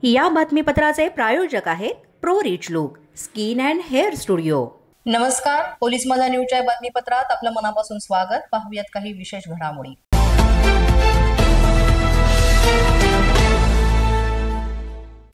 या बातमीपत्राचे प्रायोजक आहेत pro rich look skin and hair studio. नमस्कार, पोलीस माझा न्यूजच्या बातमीपत्रात आपलं मनापासून स्वागत। पाहूयात काही विशेष घडामोडी।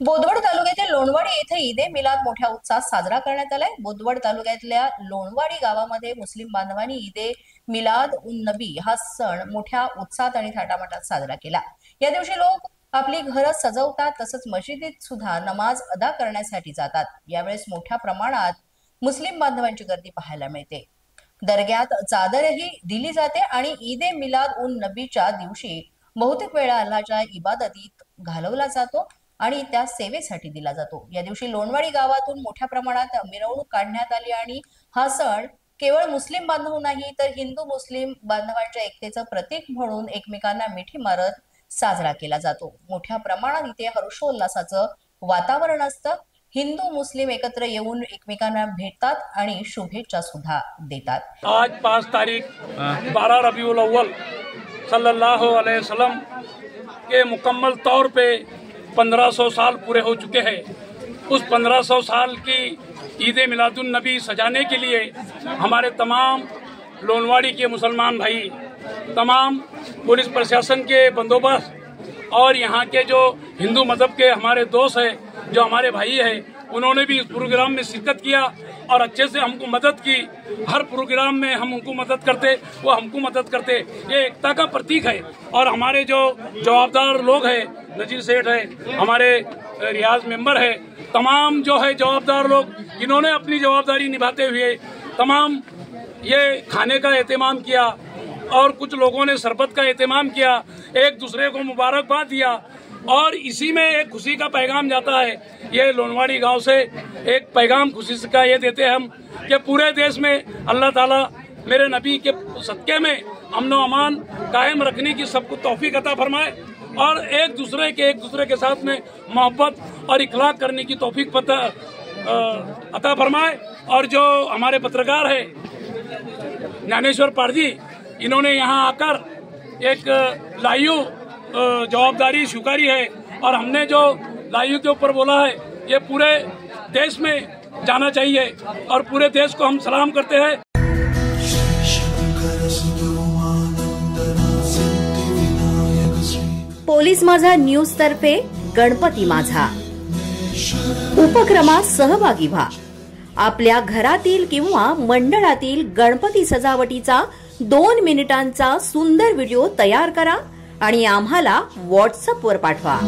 बोदवड तालुक्यातील लोणवाडी येथे ईद ए मिलाद मोठ्या उत्साहात साजरा करण्यात आलाय। बोदवड तालुक्यातल्या लोणवाडी गावामध्ये मुस्लिम बांधवांनी ईद ए मिलाद उन नबी हा सण मोठ्या उत्साहात आणि थाटामाटात साजरा केला। या दिवशी लोक आपली घरं सजवतात, तसंच मशिदीत सुद्धा नमाज अदा करण्यासाठी जातात। यावेळेस मोठ्या प्रमाणात मुस्लिम बांधवांची गर्दी पाहायला मिळते। दर्ग्यात चादरही दिली जाते आणि ईद ए मिलाद उन नबीच्या दिवशी बहुतेक वेळा अल्लाहच्या इबादतीत घालवला जातो आणि त्या सेवेसाठी दिला जातो। या दिवशी लोणवाडी गावातून मोठ्या प्रमाणात मिरवणूक काढण्यात आली आणि हा सण केवळ मुस्लिम बांधव नाही तर हिंदू मुस्लिम बांधवांच्या एकतेचं प्रतीक म्हणून एकमेकांना मिठी मारत साजरा केला जातो। मोठ्या प्रमाणात इथे हर्षोल्लासाचं वातावरण असतं। हिंदू मुस्लिम एकत्र येऊन एकमेकांना भेटतात आणि शुभेच्छा सुद्धा देतात। आज 5 तारीख 12 रबीउल अव्वल सल्लल्लाहु अलैहि वसल्लम के मुकम्मल तौर पे 1500 साल पूरे हो चुके हैं। उस 1500 साल की ईद ए मिलादुन नबी सजाने के लिए हमारे तमाम लोनवाड़ी के मुसलमान भाई, तमाम पुलिस प्रशासन के बंदोबस्त और यहाँ के जो हिंदू मजहब के हमारे दोस्त हैं, जो हमारे भाई हैं, उन्होंने भी इस प्रोग्राम में शिरकत किया और अच्छे से हमको मदद की। हर प्रोग्राम में हम उनको मदद करते, वो हमको मदद करते। ये एकता का प्रतीक है। और हमारे जो जवाबदार लोग हैं, नजीर सेठ है, हमारे रियाज मेंबर है, तमाम जो है जवाबदार लोग, इन्होंने अपनी जवाबदारी निभाते हुए तमाम ये खाने का एहतमाम किया और कुछ लोगों ने शरबत का एहतमाम किया, एक दूसरे को मुबारकबाद दिया। और इसी में एक खुशी का पैगाम जाता है। ये लोनवाड़ी गांव से एक पैगाम खुशी का ये देते हैं हम कि पूरे देश में अल्लाह ताला मेरे नबी के सदक़े में अमन व अमान कायम रखने की सबको तौफीक अता फरमाए और एक दूसरे के साथ में मोहब्बत और इखलाक करने की तौफीक अता फरमाए। और जो हमारे पत्रकार है ज्ञानेश्वर पारजी, इन्होंने यहाँ आकर एक लाइव जवाबदारी स्वीकारी है और हमने जो लाइव के ऊपर बोला है ये पूरे देश में जाना चाहिए और पूरे देश को हम सलाम करते हैं। पोलीस माझा न्यूज तर्फे गणपती माझा उपक्रमात सहभागी व्हा। आपल्या घरातील किंवा मंडळातील गणपती सजावटीचा 2 मिनिटांचा सुंदर व्हिडिओ तयार करा आणि आम्हाला व्हॉट्सअपवर पाठवा।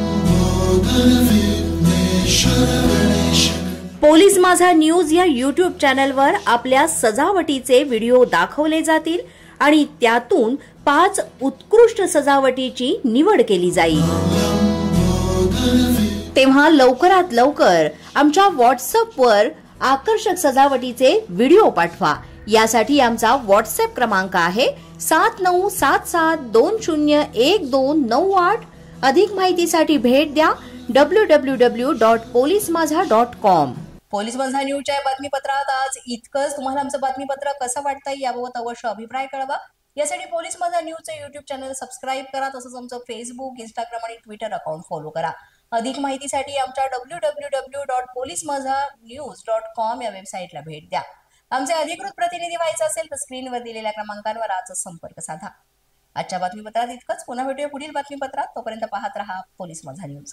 पोलीस माझा न्यूज या YouTube चॅनलवर आपल्या सजावटीचे व्हिडिओ दाखवले जातील आणि त्यातून 5 उत्कृष्ट सजावटीची निवड केली जाईल। तेव्हा लवकरात लवकर आमच्या व्हॉट्सअपवर आकर्षक सजावटीचे व्हिडिओ पाठवा। यासाठी आमचा व्हॉट्सअप क्रमांक आहे 7977201298। अधिक माहितीसाठी भेट द्या www.polismazha.com। पोलीस माझा न्यूजच्या बातमीपत्रात आज इतकंच। तुम्हाला आमचं बातमीपत्र कसं वाटतंय याबाबत अवश्य अभिप्राय कळवा। यासाठी पोलीस माझा न्यूजचं YouTube चॅनल सबस्क्राईब करा, तसंच आमचं फेसबुक, इंस्टाग्राम आणि ट्विटर अकाउंट फॉलो करा। अधिक माहितीसाठी आमच्या www.polismazhanews.com या वेबसाईटला भेट द्या। आमचे अधिकृत प्रतिनिधी व्हायचे असेल तर स्क्रीनवर दिलेल्या क्रमांकांवर आजच संपर्क साधा। आजच्या बातमीपत्रात इतकंच। पुन्हा भेटूया पुढील बातमीपत्रात। तोपर्यंत पाहत रहा पोलीस माझा न्यूज।